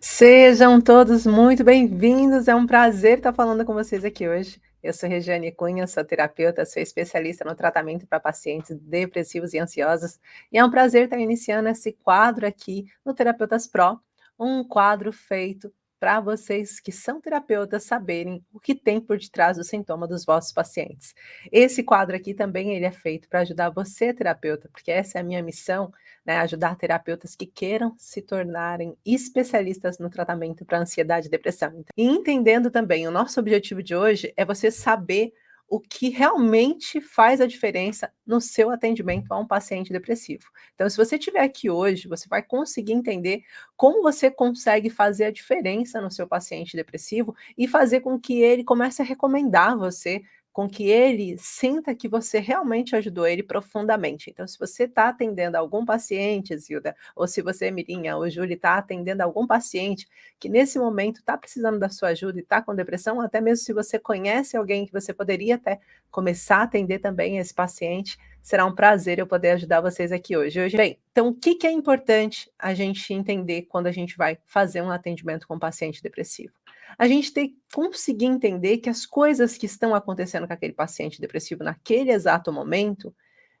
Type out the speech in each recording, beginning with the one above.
Sejam todos muito bem-vindos, é um prazer estar falando com vocês aqui hoje. Eu sou Regiane Cunha, sou terapeuta, sou especialista no tratamento para pacientes depressivos e ansiosos, e é um prazer estar iniciando esse quadro aqui no Terapeutas Pro, um quadro feito para vocês que são terapeutas saberem o que tem por detrás do sintoma dos vossos pacientes. Esse quadro aqui também ele é feito para ajudar você, terapeuta, porque essa é a minha missão, né, ajudar terapeutas que queiram se tornarem especialistas no tratamento para ansiedade e depressão. E entendendo também, o nosso objetivo de hoje é você saber o que realmente faz a diferença no seu atendimento a um paciente depressivo. Então, se você estiver aqui hoje, você vai conseguir entender como você consegue fazer a diferença no seu paciente depressivo e fazer com que ele comece a recomendar você, com que ele sinta que você realmente ajudou ele profundamente. Então, se você está atendendo algum paciente, Zilda, ou se você, Mirinha ou Júlia, está atendendo algum paciente que nesse momento está precisando da sua ajuda e está com depressão, até mesmo se você conhece alguém que você poderia até começar a atender também esse paciente, será um prazer eu poder ajudar vocês aqui hoje. Bem, então o que que é importante a gente entender quando a gente vai fazer um atendimento com um paciente depressivo? A gente tem que conseguir entender que as coisas que estão acontecendo com aquele paciente depressivo naquele exato momento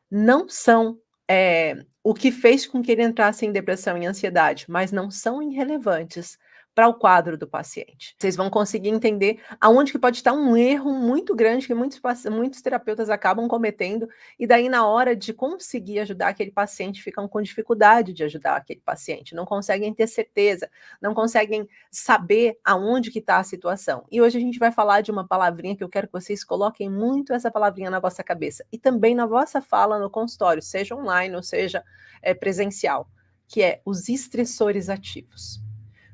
não são, o que fez com que ele entrasse em depressão e ansiedade, mas não são irrelevantes para o quadro do paciente. Vocês vão conseguir entender aonde que pode estar um erro muito grande que muitos terapeutas acabam cometendo, e daí na hora de conseguir ajudar aquele paciente, ficam com dificuldade de ajudar aquele paciente, não conseguem ter certeza, não conseguem saber aonde que está a situação. E hoje a gente vai falar de uma palavrinha que eu quero que vocês coloquem muito essa palavrinha na vossa cabeça, e também na vossa fala no consultório, seja online ou seja, presencial, que é os estressores ativos.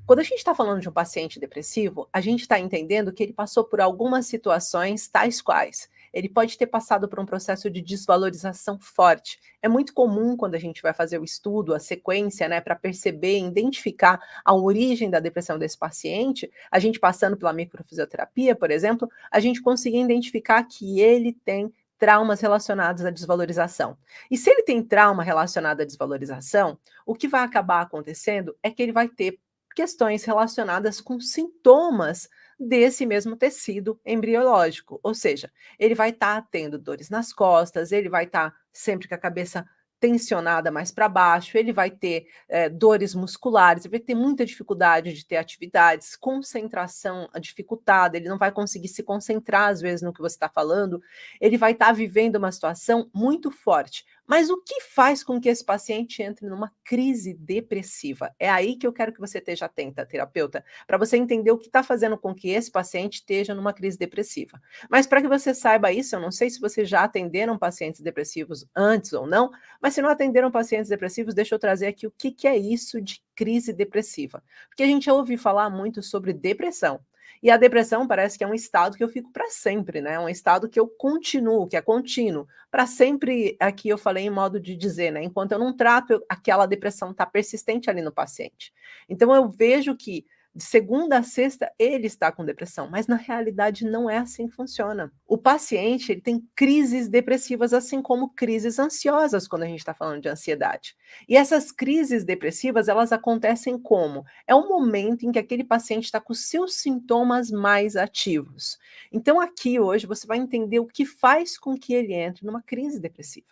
Quando a gente está falando de um paciente depressivo, a gente está entendendo que ele passou por algumas situações tais quais. Ele pode ter passado por um processo de desvalorização forte. É muito comum quando a gente vai fazer o estudo, a sequência, né, para perceber, identificar a origem da depressão desse paciente, a gente passando pela microfisioterapia, por exemplo, a gente conseguir identificar que ele tem traumas relacionados à desvalorização. E se ele tem trauma relacionado à desvalorização, o que vai acabar acontecendo é que ele vai ter questões relacionadas com sintomas desse mesmo tecido embriológico, ou seja, ele vai estar tendo dores nas costas, ele vai estar sempre com a cabeça tensionada mais para baixo, ele vai ter dores musculares, ele vai ter muita dificuldade de ter atividades, concentração dificultada, ele não vai conseguir se concentrar às vezes no que você está falando, ele vai estar vivendo uma situação muito forte. Mas o que faz com que esse paciente entre numa crise depressiva? É aí que eu quero que você esteja atenta, terapeuta, para você entender o que está fazendo com que esse paciente esteja numa crise depressiva. Mas para que você saiba isso, eu não sei se vocês já atenderam pacientes depressivos antes ou não, mas se não atenderam pacientes depressivos, deixa eu trazer aqui o que é isso de crise depressiva. Porque a gente já ouviu falar muito sobre depressão. E a depressão parece que é um estado que eu fico para sempre, né? Um estado que eu continuo, que é contínuo. Para sempre, aqui eu falei em modo de dizer, né? Enquanto eu não trato, aquela depressão está persistente ali no paciente. Então eu vejo que de segunda a sexta ele está com depressão, mas na realidade não é assim que funciona. O paciente ele tem crises depressivas, assim como crises ansiosas, quando a gente está falando de ansiedade. E essas crises depressivas, elas acontecem como? É um momento em que aquele paciente está com os seus sintomas mais ativos. Então aqui hoje você vai entender o que faz com que ele entre numa crise depressiva.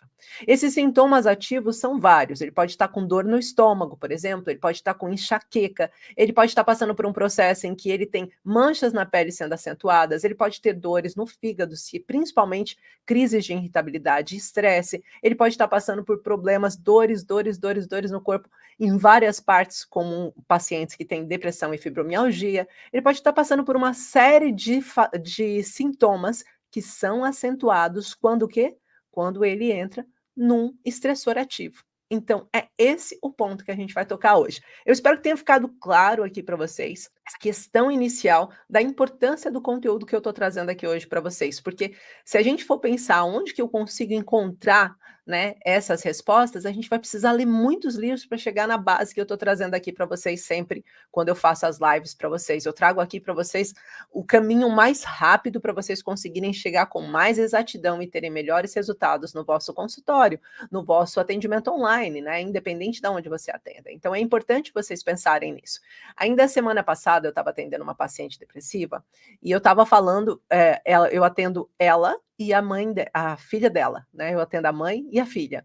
Esses sintomas ativos são vários, ele pode estar com dor no estômago, por exemplo, ele pode estar com enxaqueca, ele pode estar passando por um processo em que ele tem manchas na pele sendo acentuadas, ele pode ter dores no fígado, principalmente crises de irritabilidade e estresse, ele pode estar passando por problemas, dores no corpo, em várias partes, como pacientes que têm depressão e fibromialgia, ele pode estar passando por uma série de sintomas que são acentuados quando o quê? Quando ele entra num estressor ativo. Então, é esse o ponto que a gente vai tocar hoje. Eu espero que tenha ficado claro aqui para vocês essa questão inicial da importância do conteúdo que eu estou trazendo aqui hoje para vocês, porque se a gente for pensar onde que eu consigo encontrar, né, essas respostas, a gente vai precisar ler muitos livros para chegar na base que eu estou trazendo aqui para vocês sempre quando eu faço as lives para vocês. Eu trago aqui para vocês o caminho mais rápido para vocês conseguirem chegar com mais exatidão e terem melhores resultados no vosso consultório, no vosso atendimento online, né, independente de onde você atenda. Então é importante vocês pensarem nisso. Ainda a semana passada eu estava atendendo uma paciente depressiva e eu estava falando, eu atendo ela e a filha dela, né, eu atendo a mãe e a filha.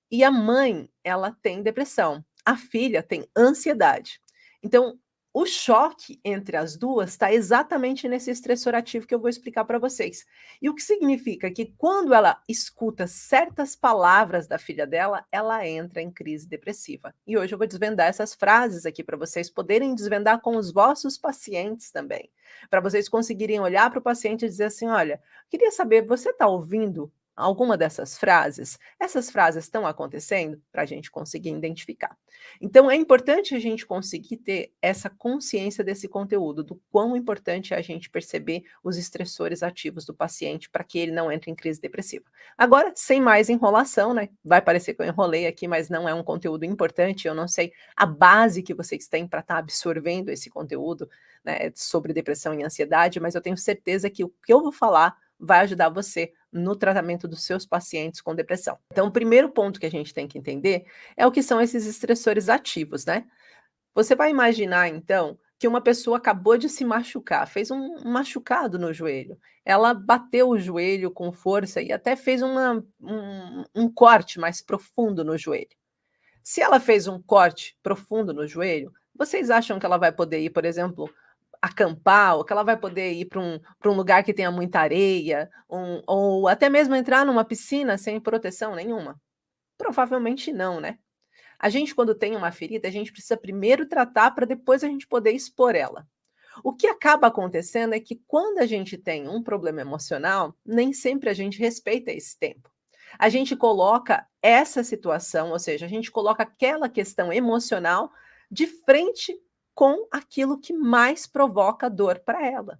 E a mãe, ela tem depressão, a filha tem ansiedade. Então, o choque entre as duas está exatamente nesse estressor ativo que eu vou explicar para vocês. E o que significa que quando ela escuta certas palavras da filha dela, ela entra em crise depressiva. E hoje eu vou desvendar essas frases aqui para vocês poderem desvendar com os vossos pacientes também. Para vocês conseguirem olhar para o paciente e dizer assim: olha, queria saber, você está ouvindo alguma dessas frases? Essas frases estão acontecendo? Para a gente conseguir identificar. Então, é importante a gente conseguir ter essa consciência desse conteúdo, do quão importante é a gente perceber os estressores ativos do paciente para que ele não entre em crise depressiva. Agora, sem mais enrolação, né? Vai parecer que eu enrolei aqui, mas não é um conteúdo importante. Eu não sei a base que vocês têm para estar absorvendo esse conteúdo, né, sobre depressão e ansiedade, mas eu tenho certeza que o que eu vou falar vai ajudar você no tratamento dos seus pacientes com depressão. Então, o primeiro ponto que a gente tem que entender é o que são esses estressores ativos, né? Você vai imaginar, então, que uma pessoa acabou de se machucar, fez um machucado no joelho. Ela bateu o joelho com força e até fez um corte mais profundo no joelho. Se ela fez um corte profundo no joelho, vocês acham que ela vai poder ir, por exemplo, acampar, ou que ela vai poder ir para um lugar que tenha muita areia, ou até mesmo entrar numa piscina sem proteção nenhuma? Provavelmente não, né? A gente, quando tem uma ferida, a gente precisa primeiro tratar para depois a gente poder expor ela. O que acaba acontecendo é que quando a gente tem um problema emocional, nem sempre a gente respeita esse tempo. A gente coloca essa situação, ou seja, a gente coloca aquela questão emocional de frente com aquilo que mais provoca dor para ela.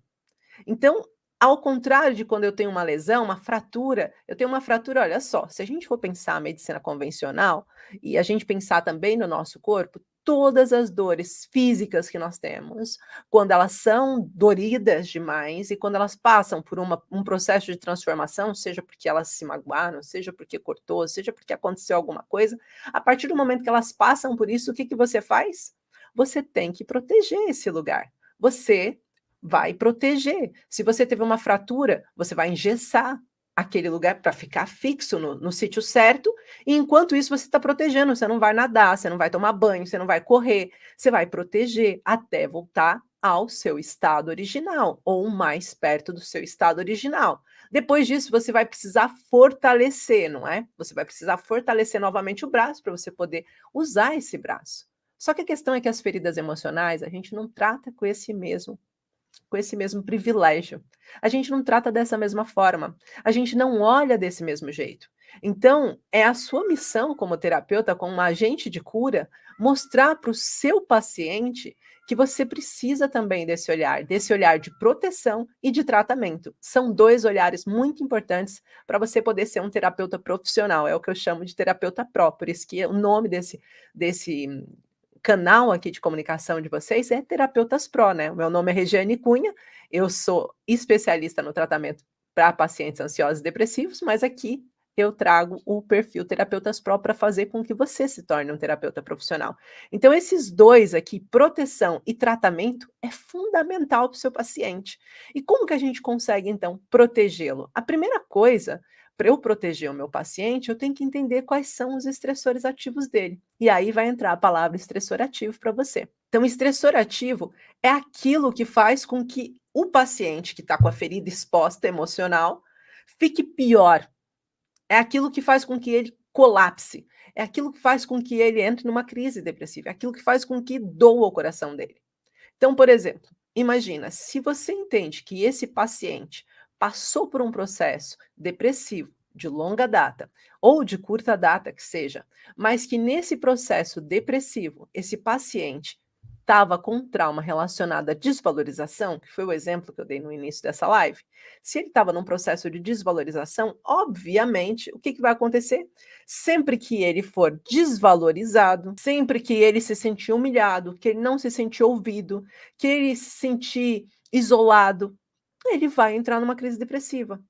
Então, ao contrário de quando eu tenho uma lesão, uma fratura, eu tenho uma fratura, olha só, se a gente for pensar a medicina convencional e a gente pensar também no nosso corpo, todas as dores físicas que nós temos, quando elas são doridas demais e quando elas passam por um processo de transformação, seja porque elas se magoaram, seja porque cortou, seja porque aconteceu alguma coisa, a partir do momento que elas passam por isso, o que que você faz? Você tem que proteger esse lugar. Você vai proteger. Se você teve uma fratura, você vai engessar aquele lugar para ficar fixo no sítio certo, e enquanto isso você está protegendo, você não vai nadar, você não vai tomar banho, você não vai correr, você vai proteger até voltar ao seu estado original, ou mais perto do seu estado original. Depois disso, você vai precisar fortalecer, não é? Você vai precisar fortalecer novamente o braço para você poder usar esse braço. Só que a questão é que as feridas emocionais a gente não trata com esse mesmo privilégio. A gente não trata dessa mesma forma, a gente não olha desse mesmo jeito. Então, é a sua missão como terapeuta, como agente de cura, mostrar para o seu paciente que você precisa também desse olhar de proteção e de tratamento. São dois olhares muito importantes para você poder ser um terapeuta profissional, é o que eu chamo de terapeuta próprio, por isso que o nome desse canal aqui de comunicação de vocês é Terapeutas Pro, né? O meu nome é Regiane Cunha, eu sou especialista no tratamento para pacientes ansiosos e depressivos, mas aqui eu trago o perfil Terapeutas Pro para fazer com que você se torne um terapeuta profissional. Então, esses dois aqui, proteção e tratamento, é fundamental para o seu paciente. E como que a gente consegue, então, protegê-lo? A primeira coisa, para eu proteger o meu paciente, eu tenho que entender quais são os estressores ativos dele. E aí vai entrar a palavra estressor ativo para você. Então, estressor ativo é aquilo que faz com que o paciente que está com a ferida exposta emocional fique pior. É aquilo que faz com que ele colapse. É aquilo que faz com que ele entre numa crise depressiva. É aquilo que faz com que doa o coração dele. Então, por exemplo, imagina, se você entende que esse paciente passou por um processo depressivo de longa data ou de curta data que seja, mas que nesse processo depressivo esse paciente estava com trauma relacionado à desvalorização, que foi o exemplo que eu dei no início dessa live, se ele estava num processo de desvalorização, obviamente, o que vai acontecer? Sempre que ele for desvalorizado, sempre que ele se sentir humilhado, que ele não se sentir ouvido, que ele se sentir isolado, ele vai entrar numa crise depressiva.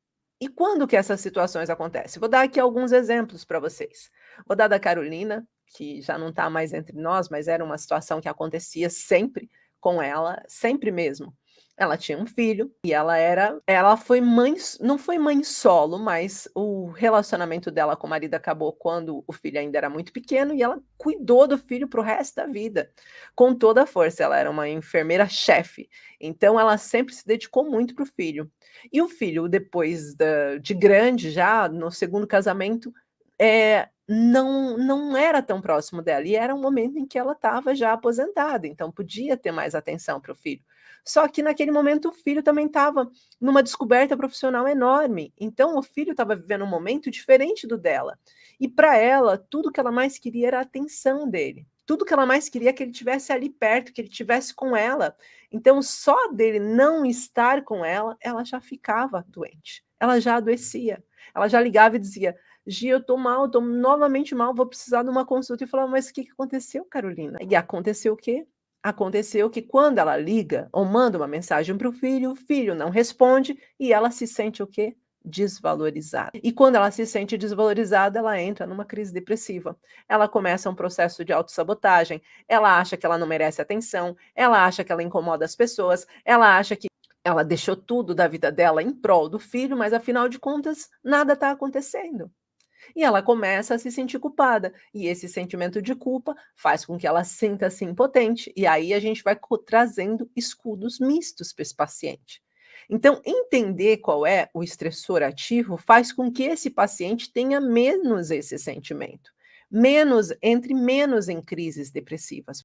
E quando que essas situações acontecem? Vou dar aqui alguns exemplos para vocês. Vou dar da Carolina, que já não está mais entre nós, mas era uma situação que acontecia sempre com ela, sempre mesmo. Ela tinha um filho e ela foi mãe, não foi mãe solo, mas o relacionamento dela com o marido acabou quando o filho ainda era muito pequeno e ela cuidou do filho para o resto da vida, com toda a força. Ela era uma enfermeira-chefe, então ela sempre se dedicou muito para o filho. E o filho, depois de grande, já no segundo casamento, não era tão próximo dela, e era um momento em que ela estava já aposentada, então podia ter mais atenção para o filho. Só que naquele momento o filho também estava numa descoberta profissional enorme, então o filho estava vivendo um momento diferente do dela. E para ela, tudo que ela mais queria era a atenção dele. Tudo que ela mais queria é que ele estivesse ali perto, que ele estivesse com ela. Então, só dele não estar com ela, ela já ficava doente. Ela já adoecia. Ela já ligava e dizia: Gi, eu tô mal, tô novamente mal, vou precisar de uma consulta. E eu falava: mas o que aconteceu, Carolina? E aconteceu o quê? Aconteceu que quando ela liga ou manda uma mensagem para o filho não responde e ela se sente o quê? Desvalorizada. E quando ela se sente desvalorizada, ela entra numa crise depressiva. Ela começa um processo de autossabotagem, ela acha que ela não merece atenção, ela acha que ela incomoda as pessoas, ela acha que ela deixou tudo da vida dela em prol do filho, mas afinal de contas, nada está acontecendo. E ela começa a se sentir culpada, e esse sentimento de culpa faz com que ela sinta-se impotente, e aí a gente vai trazendo escudos mistos para esse paciente. Então, entender qual é o estressor ativo faz com que esse paciente tenha menos esse sentimento, entre menos em crises depressivas.